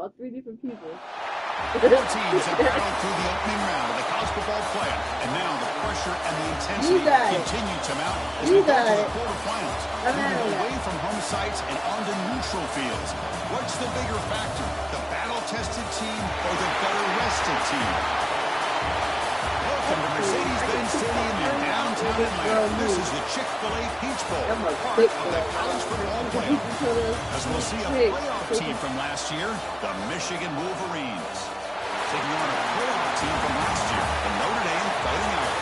about 3 different people. Four teams have battled through the opening round of the college football playoff, and now the pressure and the intensity continue to mount as we go to the quarterfinals. Moving away from home sites and onto neutral fields. What's the bigger factor, the battle-tested team or the better-rested team? Welcome to Mercedes-Benz Stadium in downtown Atlanta. This is the Chick-fil-A Peach Bowl, part of the college football playoff. As we'll see a playoff team from last year, the Michigan Wolverines, taking on a playoff team from last year, the Notre Dame Fighting Irish.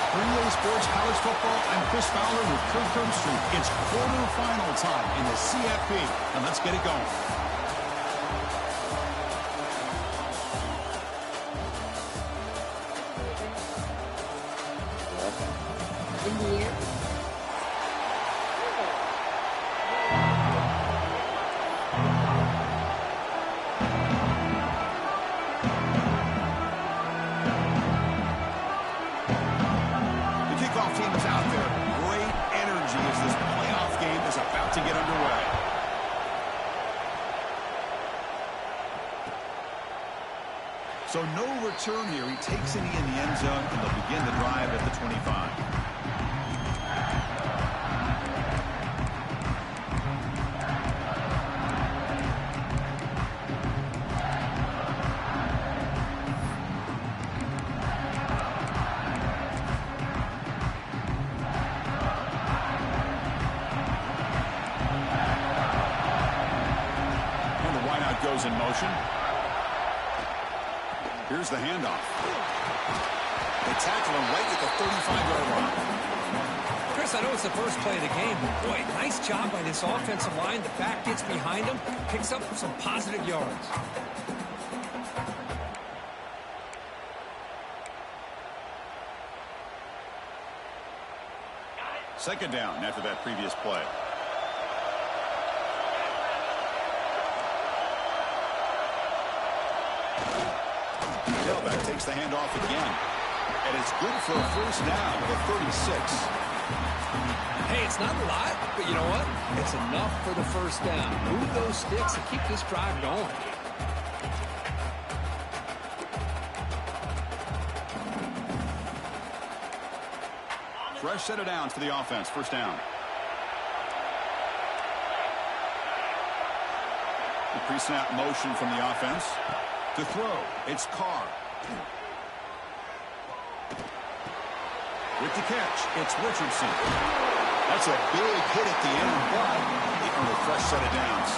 For EA Sports College Football, I'm Chris Fowler with Kirk Herbstreit. It's quarterfinal time in the CFP, and let's get it going. So no return here. He takes it in the end zone, and they'll begin the drive at the 25. And the wideout goes in motion. Here's the handoff. They tackle him right at the 35-yard line. Chris, I know it's the first play of the game, but boy, nice job by this offensive line. The back gets behind him, picks up some positive yards. Second down after that previous play. Tailback takes the handoff again. And it's good for a first down with a 36. Hey, it's not a lot, but you know what? It's enough for the first down. Move those sticks and keep this drive going. Fresh set of downs for the offense. First down. The pre-snap motion from the offense. To throw, it's Carr. With the catch, it's Richardson. That's a big hit at the end, but they earn a fresh set of downs.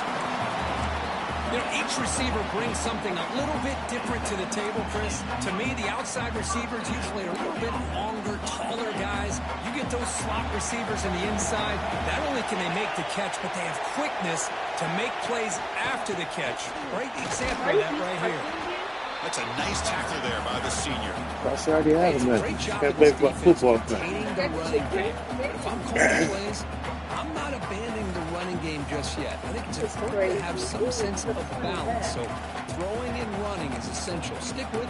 You know, each receiver brings something a little bit different to the table, Chris. To me, the outside receivers usually are a little bit longer, taller guys. You get those slot receivers in the inside. Not only can they make the catch, but they have quickness to make plays after the catch. Great example of that right here. That's a nice tackle there by the senior. That's already happened, man. Can't play football. If I'm calling plays, I'm not abandoning the running game just yet. I think it's important to have some sense of balance. So throwing and running is essential. Stick with it.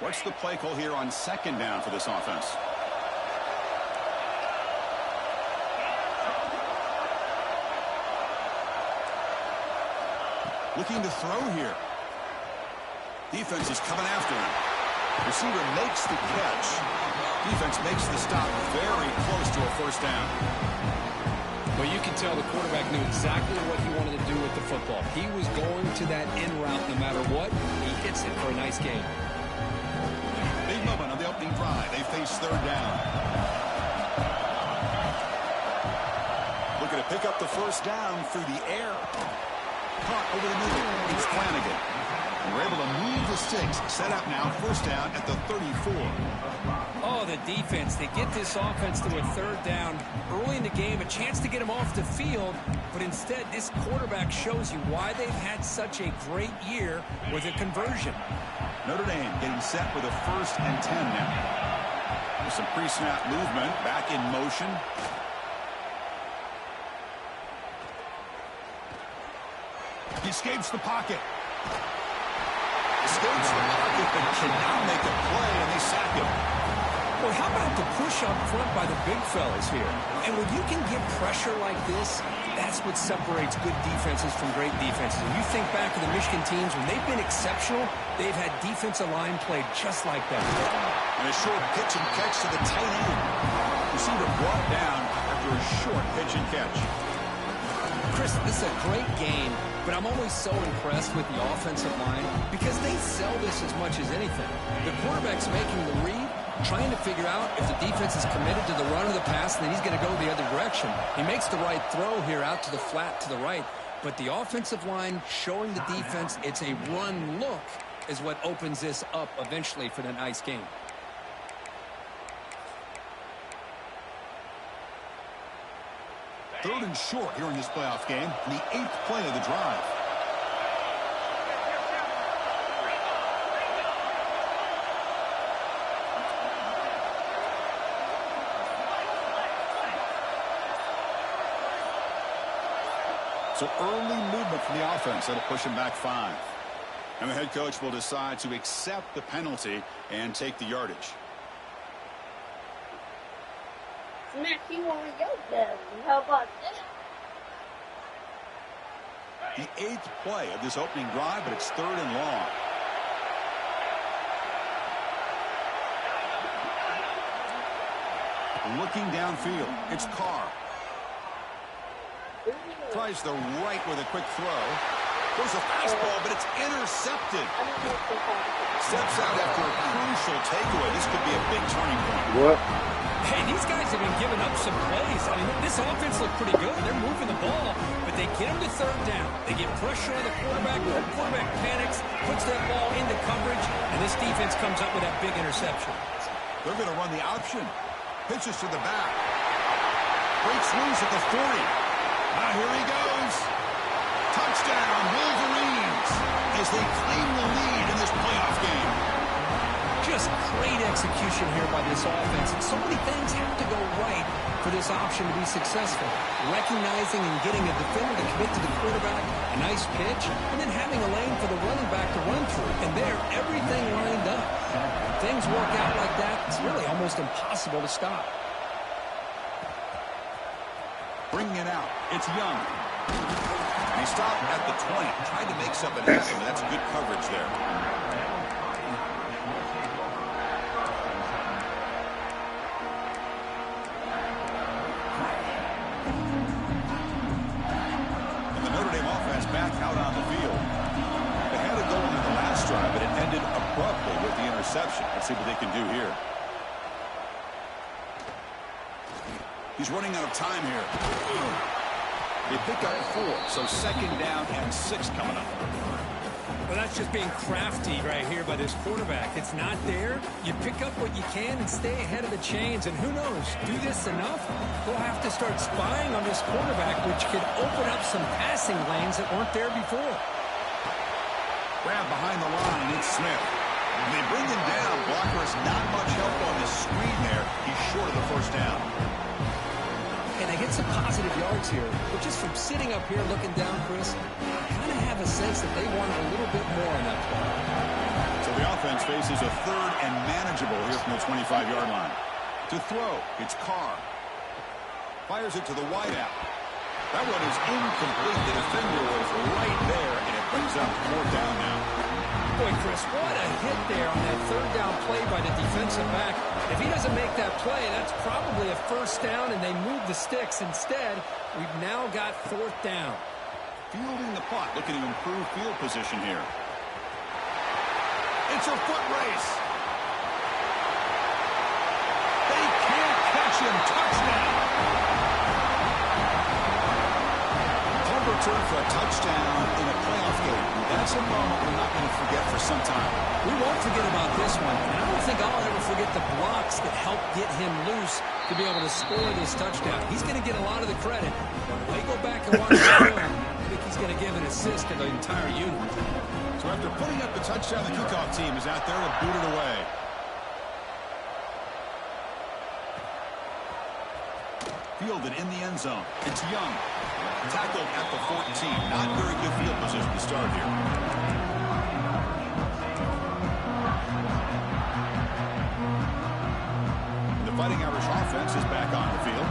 What's the play call here on second down for this offense? Looking to throw here. Defense is coming after him. Receiver makes the catch. Defense makes the stop very close to a first down. Well, you can tell the quarterback knew exactly what he wanted to do with the football. He was going to that in route no matter what. He hits it for a nice gain. Big moment on the opening drive. They face third down. Looking to pick up the first down through the air. Caught over the middle. It's Flanagan. And we're able to move the sticks. Set up now. First down at the 34. Oh, the defense. They get this offense to a third down early in the game. A chance to get them off the field. But instead, this quarterback shows you why they've had such a great year with a conversion. Notre Dame getting set with a 1st and 10 now. With some pre-snap movement. Back in motion. He escapes the pocket. Escapes the pocket, but cannot make a play, and they sack him. Boy, how about the push up front by the big fellas here? And when you can get pressure like this, that's what separates good defenses from great defenses. And you think back to the Michigan teams, when they've been exceptional, they've had defensive line played just like that. And a short pitch and catch to the tight end. Receiver brought down after a short pitch and catch. Chris, this is a great game, but I'm always so impressed with the offensive line because they sell this as much as anything. The quarterback's making the read, trying to figure out if the defense is committed to the run or the pass, and then he's going to go the other direction. He makes the right throw here out to the flat to the right, but the offensive line showing the defense it's a run look is what opens this up eventually for the nice game. Third and short here in this playoff game, the 8th play of the drive. So early movement from the offense that'll push him back 5. And the head coach will decide to accept the penalty and take the yardage. Smack you on your belly. How about that? The 8th play of this opening drive, but it's 3rd and long. Looking downfield, it's Carr. Tries the right with a quick throw. There's a fastball, but it's intercepted. Steps out after a crucial takeaway. This could be a big turning point. What? Hey, these guys have been giving up some plays. I mean, this offense looked pretty good. They're moving the ball, but they get them to 3rd down. They get pressure on the quarterback. The quarterback panics, puts that ball into coverage, and this defense comes up with that big interception. They're going to run the option. Pitches to the back. Breaks loose at the 40. Here he goes. Touchdown, Wolverines, as they claim the lead in this playoff game. Just great execution here by this offense. And so many things have to go right for this option to be successful. Recognizing and getting a defender to commit to the quarterback, a nice pitch, and then having a lane for the running back to run through. And there, everything lined up. When things work out like that, it's really almost impossible to stop. Bringing it out, it's Young. He stopped at the 20, tried to make something happen, but that's good coverage there. And the Notre Dame offense back out on the field. They had a goal in the last drive, but it ended abruptly with the interception. Let's see what they can do here. He's running out of time here. They pick up 4, so 2nd down and 6 coming up. Well, that's just being crafty right here by this quarterback. It's not there. You pick up what you can and stay ahead of the chains. And who knows, do this enough, we'll have to start spying on this quarterback, which could open up some passing lanes that weren't there before. Grab behind the line, it's Smith. And they bring him down. Blocker has not much help on the screen there. He's short of the 1st down. And they get some positive yards here. But just from sitting up here looking down, Chris, I kind of have a sense that they wanted a little bit more on that play. So the offense faces a 3rd and manageable here from the 25-yard line. To throw, it's Carr. Fires it to the wideout. That one is incomplete. The defender was right there, and it brings up 4th down now. Boy, Chris, what a hit there on that 3rd down play by the defensive back. If he doesn't make that play, that's probably a 1st down, and they move the sticks. Instead, we've now got 4th down. Fielding the punt, looking to improve field position here. It's a foot race. They can't catch him. Touchdown. Punt return for a touchdown in a playoff game. That's a moment we're not going to forget for some time. We won't forget about this one. And I don't think I'll ever forget the blocks that helped get him loose to be able to score this touchdown. He's going to get a lot of the credit. When they go back and watch the film, I think he's going to give an assist to the entire unit. So after putting up the touchdown, the kickoff team is out there to boot it away. Fielded in the end zone. It's Young. Tackled at the 14. Not very good field position to start here. Fighting Irish offense is back on the field.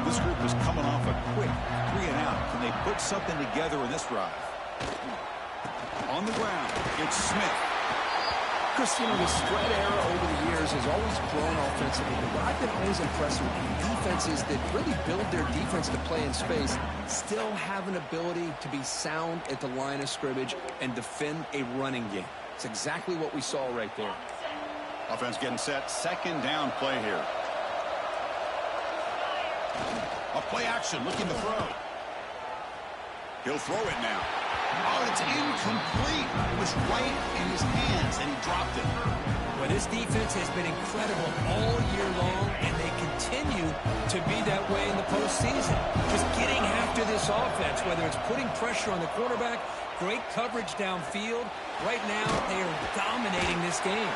This group is coming off a quick 3-and-out. Can they put something together in this drive? On the ground, it's Smith. Chris, you know, the spread era over the years has always grown offensively, but what I've been always impressed with defenses that really build their defense to play in space still have an ability to be sound at the line of scrimmage and defend a running game. It's exactly what we saw right there. Offense getting set. Second down play here. A play action looking to throw. He'll throw it now. Oh, it's incomplete. It was right in his hands, and he dropped it. Well, this defense has been incredible all year long, and they continue to be that way in the postseason. Just getting after this offense, whether it's putting pressure on the quarterback, great coverage downfield. Right now, they are dominating this game.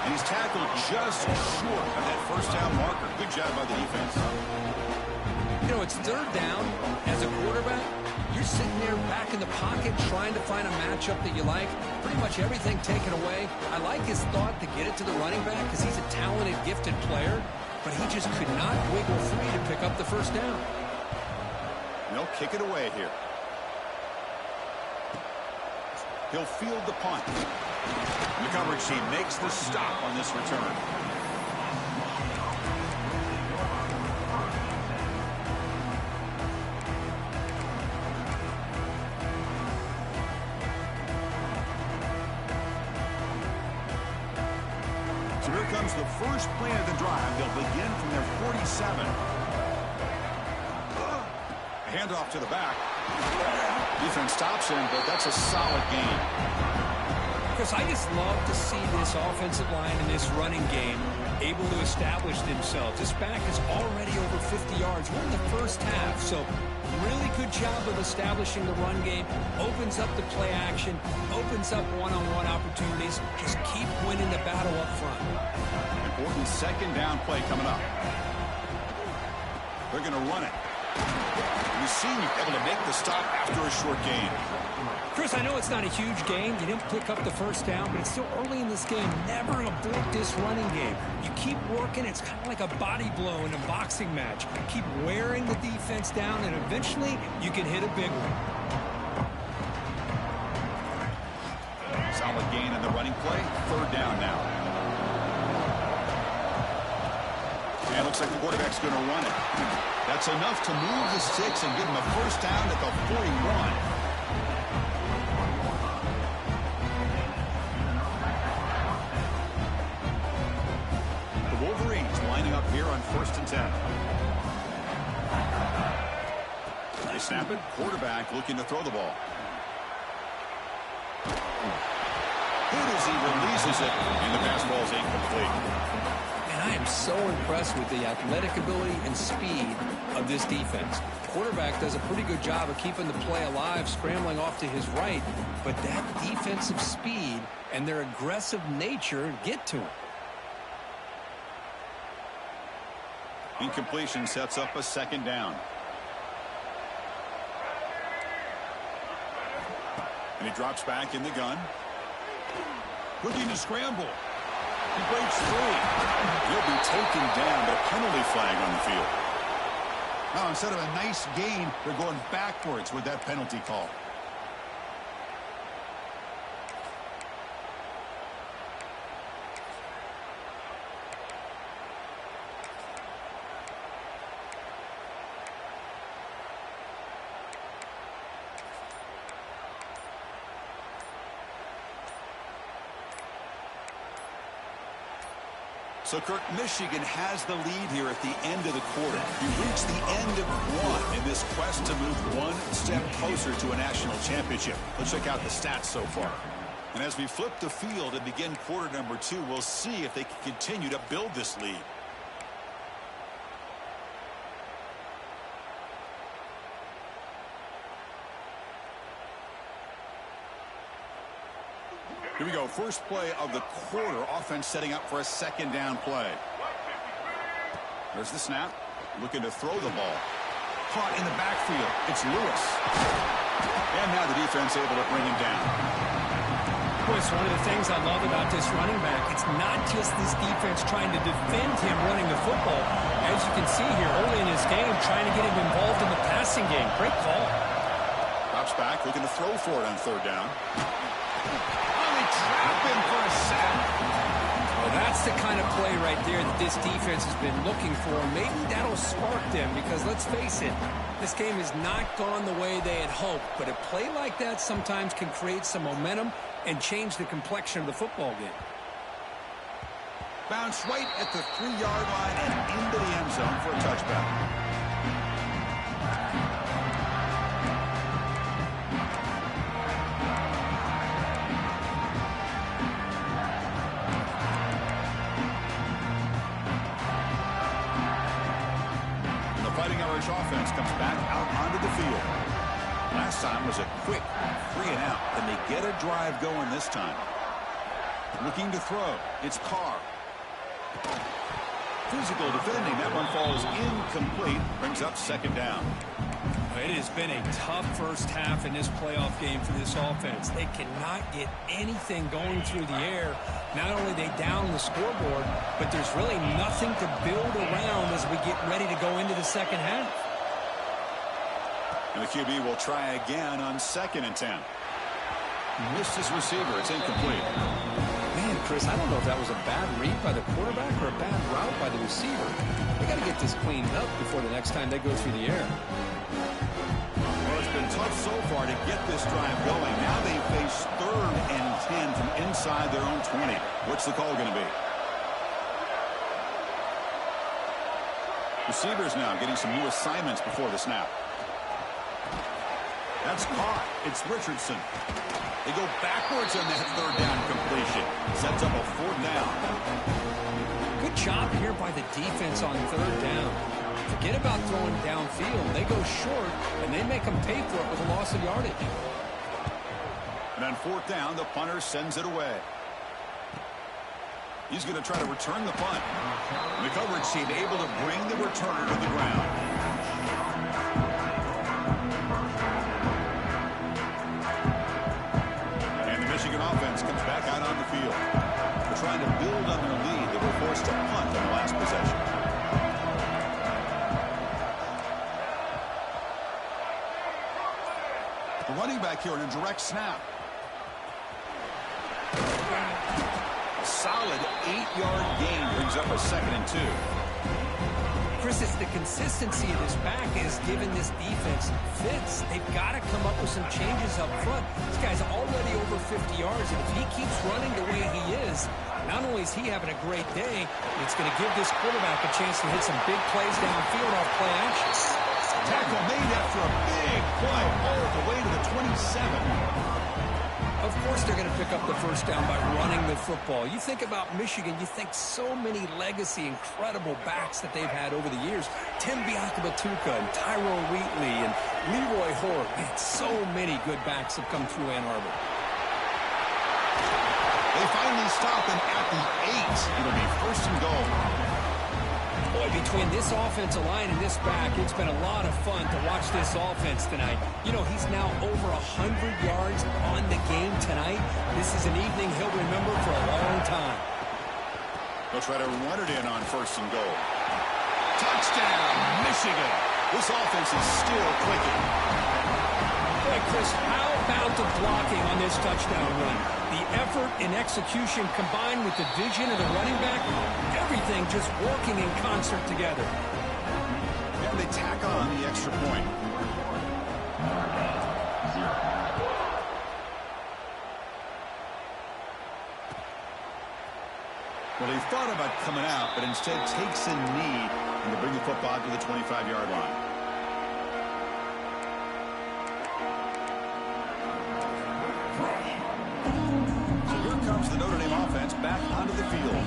And he's tackled just short of that first down marker. Good job by the defense. You know, it's third down. As a quarterback, you're sitting there back in the pocket trying to find a matchup that you like. Pretty much everything taken away. I like his thought to get it to the running back because he's a talented, gifted player, but he just could not wiggle free to pick up the first down. They'll kick it away here. He'll field the punt. The coverage team makes the stop on this return. So here comes the first play of the drive. They'll begin from their 47. Handoff to the back. Defense stops him, but that's a solid gain. Chris, I just love to see this offensive line in this running game able to establish themselves. This back is already over 50 yards. We're in the first half, so really good job of establishing the run game. Opens up the play action, opens up one-on-one opportunities. Just keep winning the battle up front. Important second down play coming up. They're going to run it. The senior able to make the stop after a short gain. Chris, I know it's not a huge gain. You didn't pick up the first down, but it's still early in this game. Never abort this running game. You keep working. It's kind of like a body blow in a boxing match. Keep wearing the defense down, and eventually you can hit a big one. Solid gain in the running play. Third down now. And it looks like the quarterback's going to run it. That's enough to move the sticks and give him a first down at the 41. Up here on 1st and 10. They snap it. Quarterback looking to throw the ball. Good as he releases it, and the pass ball is incomplete. And I am so impressed with the athletic ability and speed of this defense. Quarterback does a pretty good job of keeping the play alive, scrambling off to his right, but that defensive speed and their aggressive nature get to him. Incompletion sets up a second down. And he drops back in the gun. Looking to scramble. He breaks free. He'll be taken down, but a penalty flag on the field. Now, instead of a nice gain, they're going backwards with that penalty call. So, Kirk, Michigan has the lead here at the end of the quarter. We reached the end of one in this quest to move one step closer to a national championship. Let's check out the stats so far. And as we flip the field and begin quarter number 2, we'll see if they can continue to build this lead. Here we go. First play of the quarter. Offense setting up for a second down play. There's the snap. Looking to throw the ball. Caught in the backfield. It's Lewis. And now the defense able to bring him down. Boy, it's one of the things I love about this running back. It's not just this defense trying to defend him running the football. As you can see here, early in his game, trying to get him involved in the passing game. Great call. Drops back, looking to throw for it on third down. Oh, they trap him for a sack. Well, that's the kind of play right there that this defense has been looking for. Maybe that'll spark them because, let's face it, this game has not gone the way they had hoped. But a play like that sometimes can create some momentum and change the complexion of the football game. Bounce right at the 3-yard line and into the end zone for a touchback. The Fighting Irish offense comes back out onto the field. Last time was a quick 3-and-out. Then they get a drive going this time. Looking to throw. It's Carr. Physical defending. That one falls incomplete. Brings up second down. It has been a tough first half in this playoff game for this offense. They cannot get anything going through the air. Not only they down the scoreboard, but there's really nothing to build around as we get ready to go into the second half. And the QB will try again on 2nd and 10. Missed his receiver. It's incomplete. Man, Chris, I don't know if that was a bad read by the quarterback or a bad route by the receiver. They got to get this cleaned up before the next time they go through the air. Well, it's been tough so far to get this drive going. Now they face 3rd and 10 from inside their own 20. What's the call going to be? Receivers now getting some new assignments before the snap. That's caught. It's Richardson. They go backwards on that 3rd down completion. Sets up a 4th down. Good job here by the defense on 3rd down. Forget about throwing downfield. They go short, and they make them pay for it with a loss of yardage. And on 4th down, the punter sends it away. He's going to try to return the punt. The coverage team able to bring the returner to the ground. Michigan offense comes back out on the field. They're trying to build on their lead. They were forced to punt on the last possession. The running back here in a direct snap. A solid 8-yard gain brings up a 2nd and 2. Chris, it's the consistency of this back is giving this defense fits. They've got to come up with some changes up front. This guy's already over 50 yards, and if he keeps running the way he is, not only is he having a great day, it's going to give this quarterback a chance to hit some big plays downfield off play action. Tackle made after a big play all the way to the 27. Of course they're going to pick up the first down by running the football. You think about Michigan, you think so many legacy, incredible backs that they've had over the years. Tim Biakabatuka and Tyrone Wheatley and Leroy Hort. Man, so many good backs have come through Ann Arbor. They finally stop him at the 8. It'll be 1st and goal. Boy, between this offensive line and this back, it's been a lot of fun to watch this offense tonight. You know, he's now over 100 yards on the game tonight. This is an evening he'll remember for a long time. They'll try to run it in on 1st and goal. Touchdown, Michigan. This offense is still clicking. Boy, Chris, how about the blocking on this touchdown run? The effort and execution combined with the vision of the running back, everything just working in concert together. And they tack on the extra point. Well, he thought about coming out, but instead takes a knee and to bring the football to the 25-yard line. So here comes the Notre Dame offense back onto the field.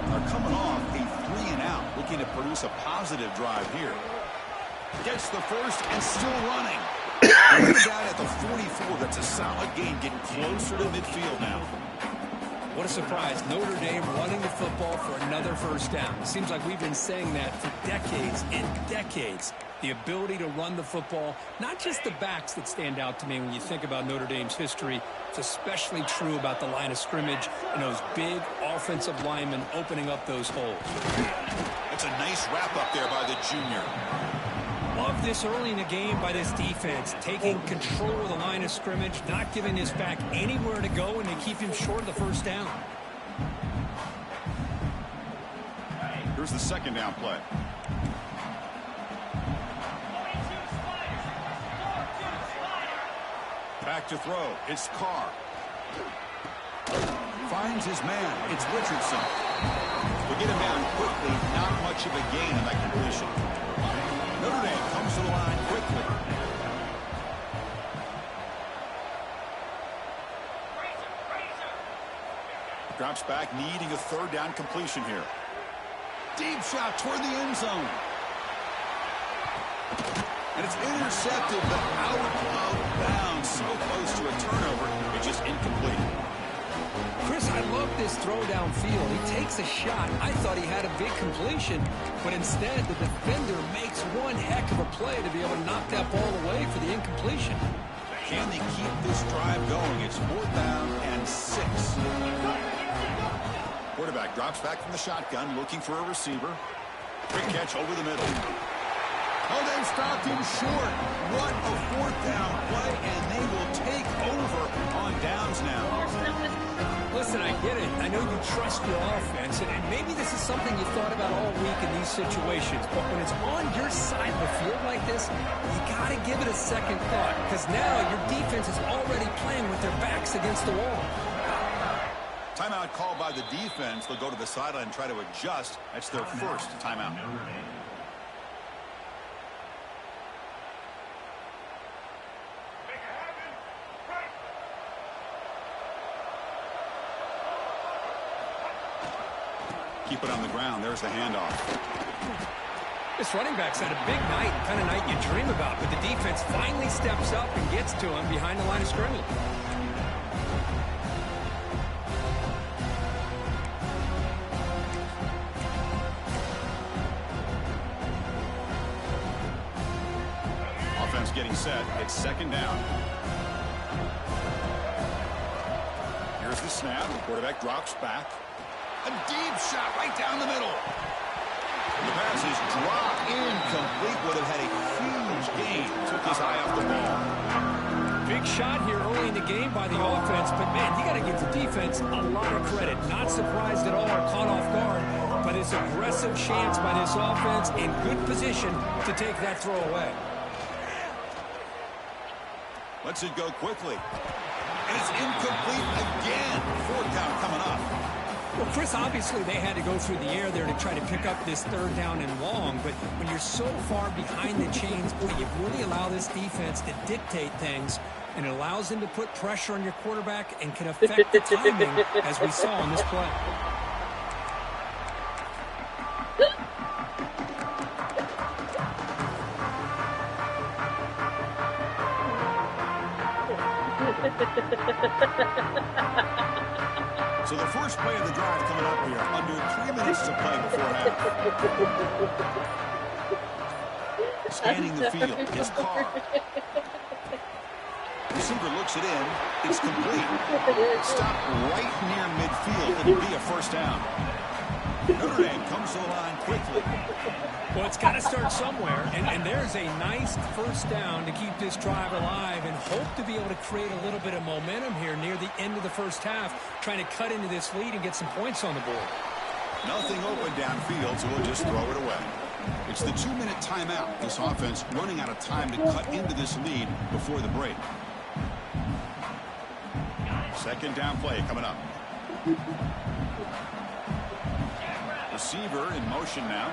They're coming off a 3-and-out, looking to produce a positive drive here. Gets the first and still running. Down at the 44. That's a solid gain, getting closer to midfield now. What a surprise. Notre Dame running the football for another first down. It seems like we've been saying that for decades and decades. The ability to run the football, not just the backs that stand out to me when you think about Notre Dame's history. It's especially true about the line of scrimmage and those big offensive linemen opening up those holes. It's a nice wrap up there by the junior. Love this early in the game by this defense, taking control of the line of scrimmage, not giving this back anywhere to go, and to keep him short of the first down. Here's the second down play. Back to throw. It's Carr. Finds his man. It's Richardson. We get him down quickly. Not much of a gain on that completion. Notre Dame comes to the line quickly. Drops back, needing a third down completion here. Deep shot toward the end zone. And it's intercepted, but out of bounds. So close to a turnover, it's just incomplete. Chris, I love this throw downfield. He takes a shot. I thought he had a big completion, but instead the defender makes one heck of a play to be able to knock that ball away for the incompletion. Can they keep this drive going? It's 4th down and 6. Quarterback drops back from the shotgun, looking for a receiver. Quick catch over the middle. Oh, they stopped him short. What a 4th down play, and they will take over on downs now. Listen, I get it. I know you trust your offense, and maybe this is something you thought about all week in these situations, but when it's on your side of the field like this, you got to give it a second thought, because now your defense is already playing with their backs against the wall. Timeout called by the defense. They'll go to the sideline and try to adjust. That's their first timeout. Keep it on the ground. There's the handoff. This running back's had a big night, kind of night you dream about, but the defense finally steps up and gets to him behind the line of scrimmage. Offense getting set. It's 2nd down. Here's the snap. The quarterback drops back. A deep shot right down the middle. The pass is dropped incomplete. Would have had a huge gain. Took his eye off the ball. Big shot here early in the game by the offense, but man, you got to give the defense a lot of credit. Not surprised at all or caught off guard, but this aggressive chance by this offense in good position to take that throw away. Lets it go quickly. And it's incomplete again. 4th down coming up. Well, Chris, obviously they had to go through the air there to try to pick up this 3rd down and long, but when you're so far behind the chains, boy, you really allow this defense to dictate things, and it allows them to put pressure on your quarterback and can affect the timing, as we saw in this play. So the first play of the drive coming up here. Under 3 minutes to play before half. Scanning the field. It's Carr. Receiver looks it in. It's complete. Stopped right near midfield. It'll be a first down. Notre Dame comes to the line quickly. Well, it's got to start somewhere, and there's a nice first down to keep this drive alive and hope to be able to create a little bit of momentum here near the end of the first half, trying to cut into this lead and get some points on the board. Nothing open downfield, so we'll just throw it away. It's the 2-minute timeout. This offense running out of time to cut into this lead before the break. 2nd down play coming up. Receiver in motion now.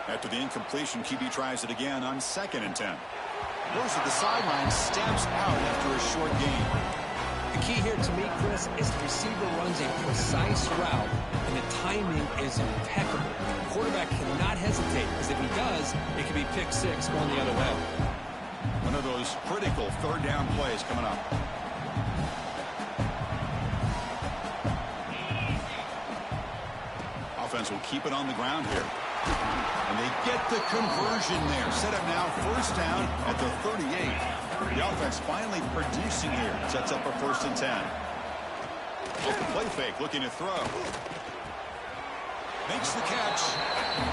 After the incompletion, QB tries it again on 2nd and 10. Goes to the sideline, steps out after a short gain. The key here to me, Chris, is the receiver runs a precise route, and the timing is impeccable. The quarterback cannot hesitate, because if he does, it could be pick 6 going the other way. One of those critical 3rd down plays coming up. Offense will keep it on the ground here. And they get the conversion there. Set up now, first down at the 38. The offense finally producing here. Sets up a 1st and 10. Play fake, looking to throw. Makes the catch.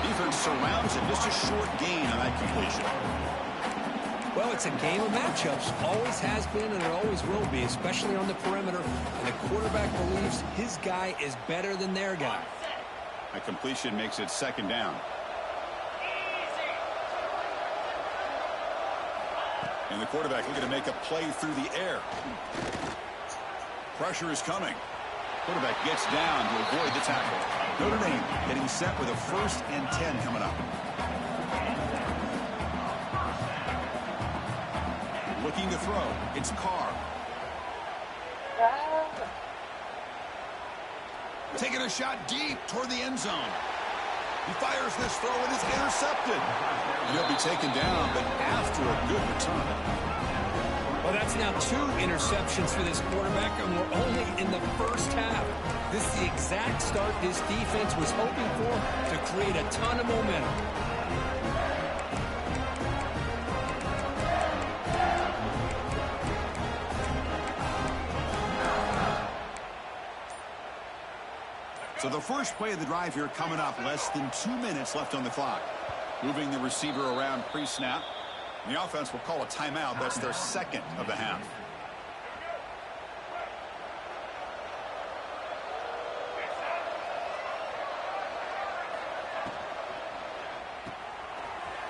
Defense surrounds him. Just a short gain on that completion. Well, it's a game of matchups. Always has been and it always will be, especially on the perimeter. And the quarterback believes his guy is better than their guy. A completion makes it 2nd down. And the quarterback looking to make a play through the air. Pressure is coming. Quarterback gets down to avoid the tackle. Notre Dame getting set with a 1st and 10 coming up. Looking to throw. It's Carr. Taking a shot deep toward the end zone. He fires this throw and it's intercepted. And he'll be taken down, but after a good return. Well, that's now 2 interceptions for this quarterback, and we're only in the first half. This is the exact start this defense was hoping for to create a ton of momentum. So the first play of the drive here coming up. Less than 2 minutes left on the clock. Moving the receiver around pre-snap. The offense will call a timeout. That's their 2nd of the half.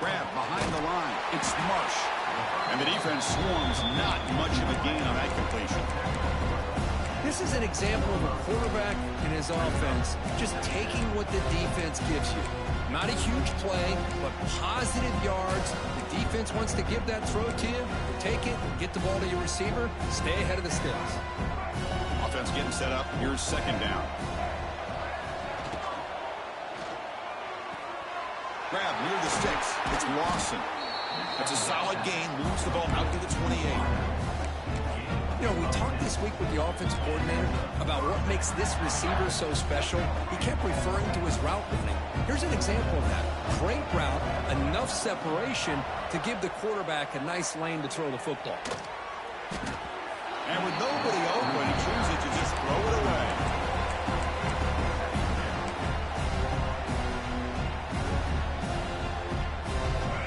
Grab behind the line. It's Marsh. And the defense swarms. Not much of a gain on that completion. This is an example of a quarterback and his offense just taking what the defense gives you. Not a huge play, but positive yards. The defense wants to give that throw to you. Take it, get the ball to your receiver, stay ahead of the sticks. Offense getting set up. Here's 2nd down. Grab near the sticks. It's Lawson. That's a solid gain. Moves the ball out to the 28. You know, we talked this week with the offensive coordinator about what makes this receiver so special. He kept referring to his route running. Here's an example of that. Great route, enough separation to give the quarterback a nice lane to throw the football. And with nobody open, he chooses to just throw it away.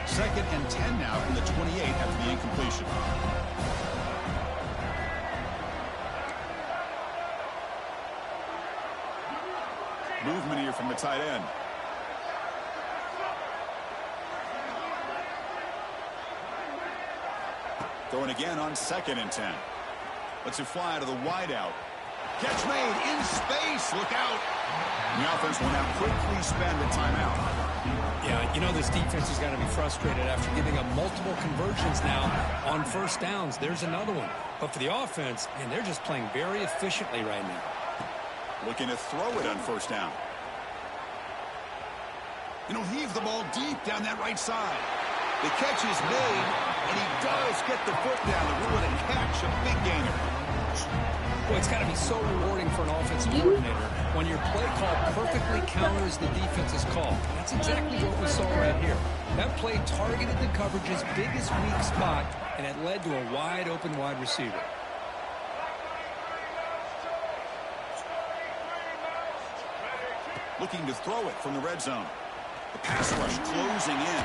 Second and 10 now from the 28 after the incompletion. Movement here from the tight end. Throwing again on 2nd and 10. Lets it fly to the wideout. Catch made in space. Look out. And the offense will now quickly spend a timeout. Yeah, you know this defense has got to be frustrated after giving up multiple conversions now on 1st downs. There's another one. But for the offense, man, they're just playing very efficiently right now. Looking to throw it on 1st down. And he'll heave the ball deep down that right side. The catch is made, and he does get the foot down to rule it a catch, a big gainer. Well, it's got to be so rewarding for an offensive coordinator when your play call perfectly counters the defense's call. That's exactly what we saw right here. That play targeted the coverage's biggest weak spot, and it led to a wide-open wide receiver. Looking to throw it from the red zone. The pass rush closing in.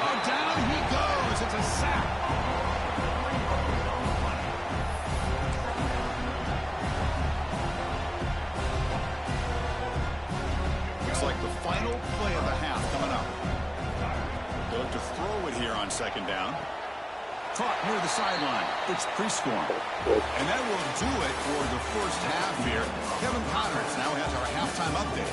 Oh, down he goes. It's a sack. Looks like the final play of the half coming up. They look to throw it here on 2nd down. Caught near the sideline. It's Prescorn. And that will do it for the first half here. Kevin Connors now has our halftime update.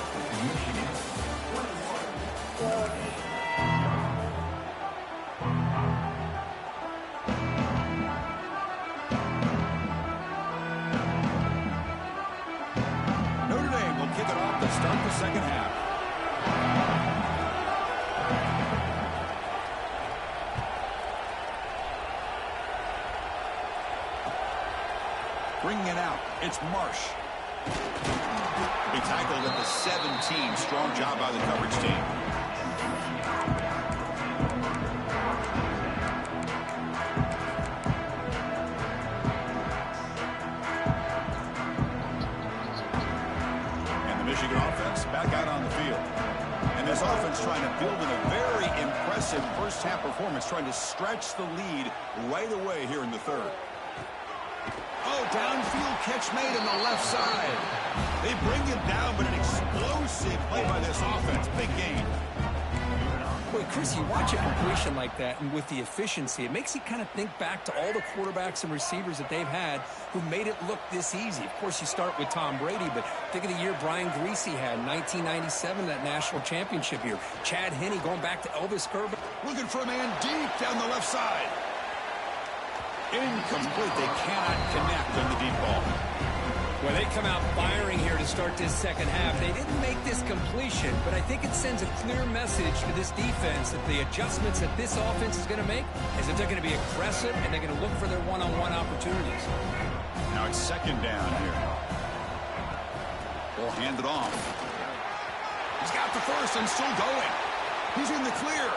Notre Dame will kick it off to start the 2nd half. Bringing it out, it's Marsh. He tackled at the 17. Strong job by the coverage team. And the Michigan offense back out on the field. And this offense trying to build in a very impressive first-half performance, trying to stretch the lead right away here in the third. Oh, downfield catch made on the left side. They bring him down, but an explosive play by this offense. Big gain. Boy, Chris, you watch a completion like that, and with the efficiency, it makes you kind of think back to all the quarterbacks and receivers that they've had who made it look this easy. Of course, you start with Tom Brady, but think of the year Brian Greasy had in 1997, that national championship year. Chad Henne going back to Elvis Gerber. Looking for a man deep down the left side. Incomplete. They cannot connect on the deep ball. Well, they come out firing here to start this second half. They didn't make this completion, but I think it sends a clear message to this defense that the adjustments that this offense is going to make is that they're going to be aggressive and they're going to look for their one-on-one opportunities. Now it's second down here. They'll hand it off. He's got the first and still going. He's in the clear.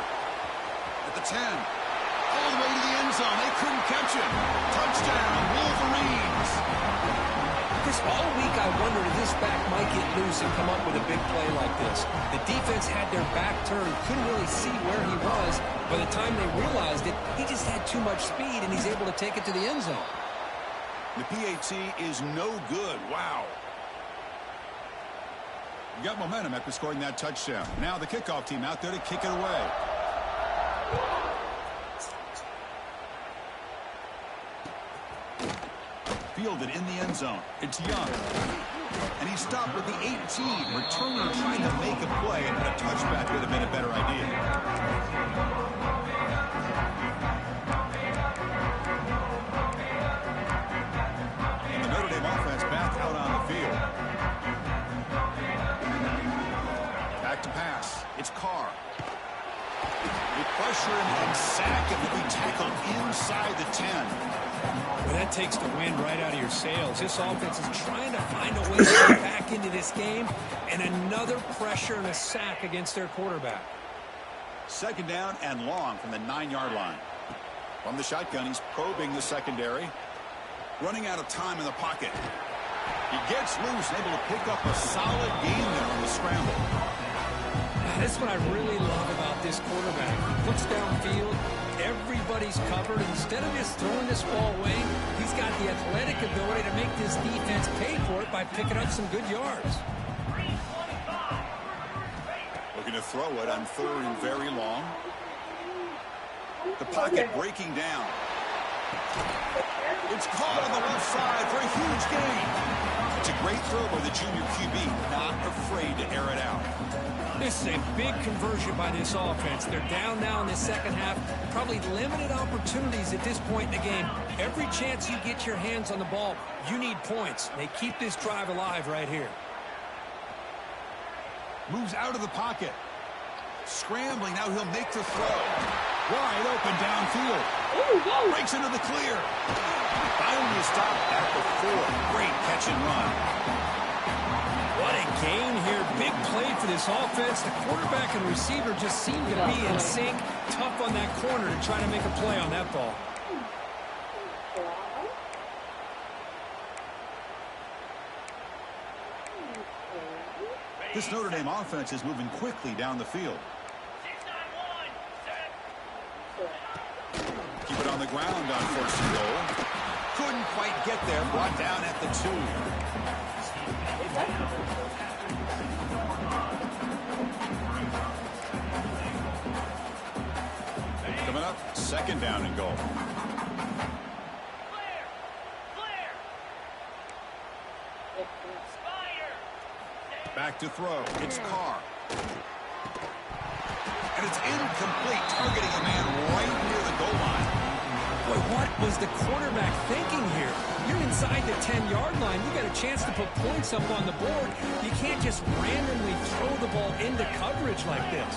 At the 10. All the way to the end zone. They couldn't catch him. Touchdown, Wolverines. Chris, all week I wondered if this back might get loose and come up with a big play like this. The defense had their back turned, couldn't really see where he was. By the time they realized it, he just had too much speed, and he's able to take it to the end zone. The PAT is no good. Wow. You got momentum after scoring that touchdown. Now the kickoff team out there to kick it away. Fielded in the end zone. It's Young. And he stopped with the 18. Returner trying to make a play, and a touchback would have been a better idea. And the Notre Dame offense back out on the field. Back to pass. It's Carr. With pressure and sack, and will be tackled inside the 10. Well, that takes the wind right out of your sails. This offense is trying to find a way to get back into this game, and another pressure and a sack against their quarterback. Second down and long from the 9-yard line. From the shotgun, he's probing the secondary. Running out of time in the pocket. He gets loose and able to pick up a solid gain there on the scramble. That's what I really love about this quarterback. He looks downfield. Everybody's covered. Instead of just throwing this ball away, he's got the athletic ability to make this defense pay for it by picking up some good yards. Looking to throw it on third and very long. The pocket breaking down. It's caught on the left side for a huge gain. It's a great throw by the junior QB, not afraid to air it out. This is a big conversion by this offense. They're down now in the second half. Probably limited opportunities at this point in the game. Every chance you get your hands on the ball, you need points. They keep this drive alive right here. Moves out of the pocket. Scrambling, now he'll make the throw. Wide open downfield. Breaks into the clear. Finally stopped at the 4. Great catch and run. What a gain here. Big play for this offense. The quarterback and receiver just seem to be in sync. Tough on that corner to try to make a play on that ball. This Notre Dame offense is moving quickly down the field. Keep it on the ground on first and goal. Couldn't quite get there. Brought down at the 2. Coming up, second down and goal. Back to throw. It's Carr. And it's incomplete, targeting a man right near the goal line. Boy, what was the quarterback thinking here? You're inside the 10-yard line. You got a chance to put points up on the board. You can't just randomly throw the ball into coverage like this.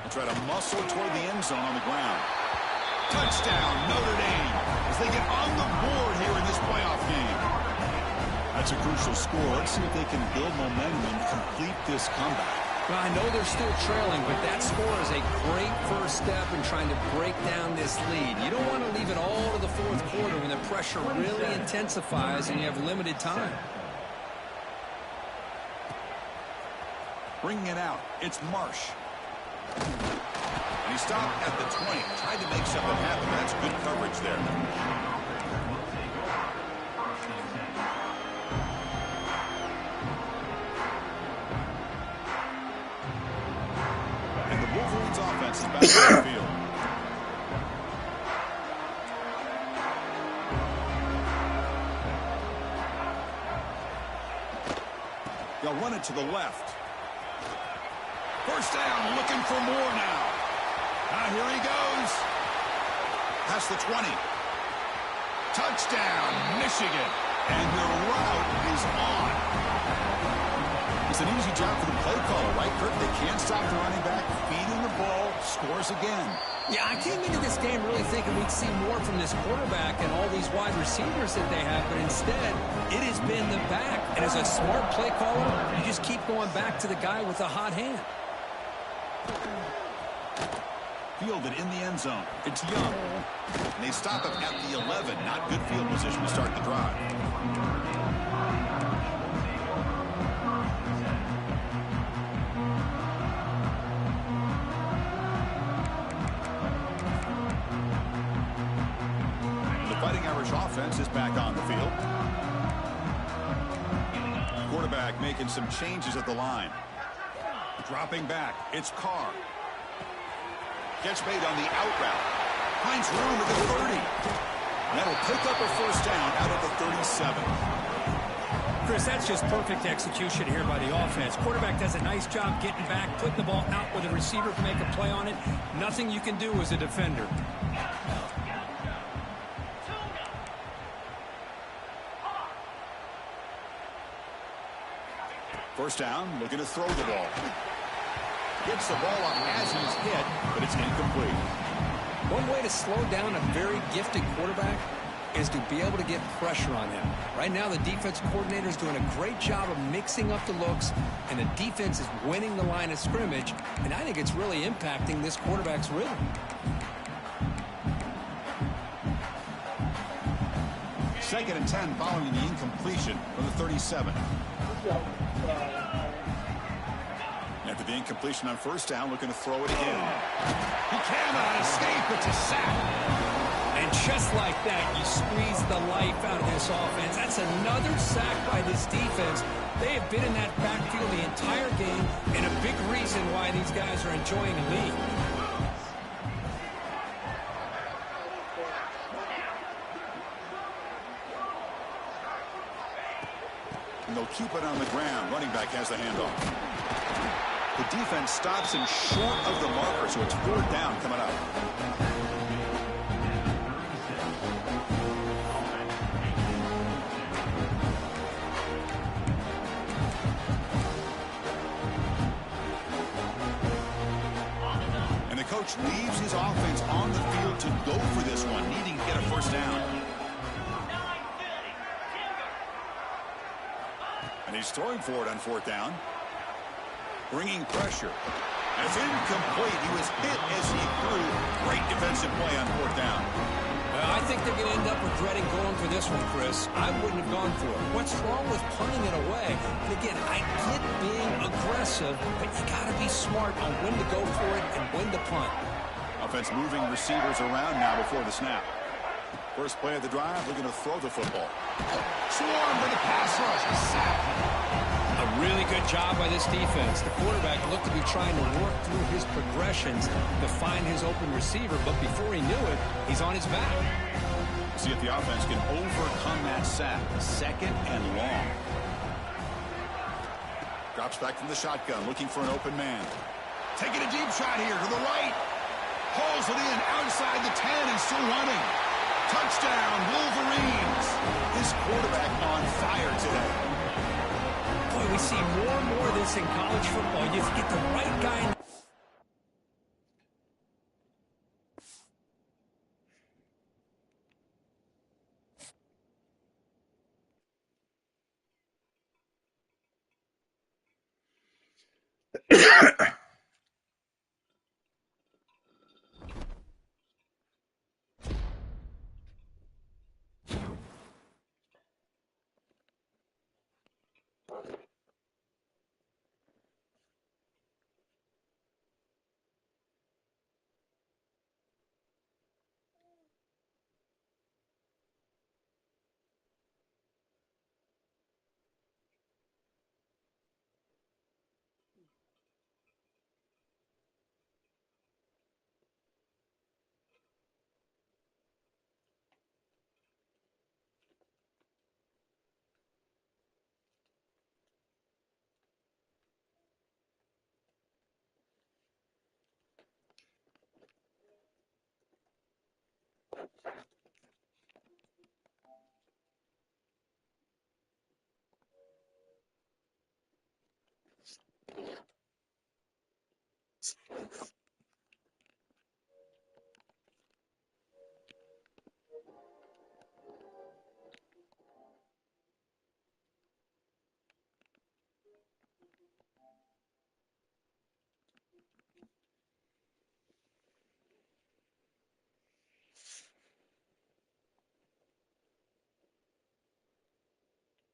And try to muscle toward the end zone on the ground. Touchdown, Notre Dame, as they get on the board here in this playoff game. That's a crucial score. Let's see if they can build momentum and complete this comeback. Well, I know they're still trailing, but that score is a great first step in trying to break down this lead. You don't want to leave it all to the fourth quarter when the pressure really intensifies and you have limited time. Bringing it out, it's Marsh. And he stopped at the 20. Tried to make something happen. That's good coverage there. And the Wolverines offense is back on the field. They'll run it to the left. First down, looking for more now. Here he goes. Past the 20. Touchdown, Michigan. And their route is on. It's an easy job for the play caller, right, Kirk? They can't stop the running back. Feeding the ball, scores again. Yeah, I came into this game really thinking we'd see more from this quarterback and all these wide receivers that they have, but instead, it has been the back. And as a smart play caller, you just keep going back to the guy with the hot hand. Fielded in the end zone. It's Young. And they stop him at the 11. Not good field position to start the drive. The Fighting Irish offense is back on the field. Quarterback making some changes at the line. Dropping back. It's Carr. Gets made on the out route. Finds room at the 30. That'll pick up a first down out of the 37. Chris, that's just perfect execution here by the offense. Quarterback does a nice job getting back, putting the ball out where the receiver can make a play on it. Nothing you can do as a defender. First down, looking to throw the ball. Gets the ball up as he's hit, but it's incomplete. One way to slow down a very gifted quarterback is to be able to get pressure on him. Right now, the defense coordinator is doing a great job of mixing up the looks, and the defense is winning the line of scrimmage, and I think it's really impacting this quarterback's rhythm. Second and 10 following the incompletion from the 37. After the incompletion on first down, looking to throw it again. He cannot escape. It's a sack. And just like that, you squeeze the life out of this offense. That's another sack by this defense. They have been in that backfield the entire game, and a big reason why these guys are enjoying the lead. And they'll keep it on the ground. Running back has the handoff. The defense stops him short of the marker, so it's fourth down coming up. And the coach leaves his offense on the field to go for this one, needing to get a first down. And he's throwing for it on fourth down. Bringing pressure. That's incomplete. He was hit as he threw. Great defensive play on fourth down. I think they're going to end up regretting going for this one, Chris. I wouldn't have gone for it. What's wrong with punting it away? And again, I get being aggressive, but you got to be smart on when to go for it and when to punt. Offense moving receivers around now before the snap. First play of the drive, looking to throw the football. Swarm with the pass rush. A sack. A really good job by this defense. The quarterback looked to be trying to work through his progressions to find his open receiver, but before he knew it, he's on his back. See if the offense can overcome that sack. Second and long. Drops back from the shotgun, looking for an open man. Taking a deep shot here to the right. Pulls it in outside the 10 and still running. Touchdown, Wolverines. This quarterback on fire today. Boy, we see more and more of this in college football. You just get the right guy.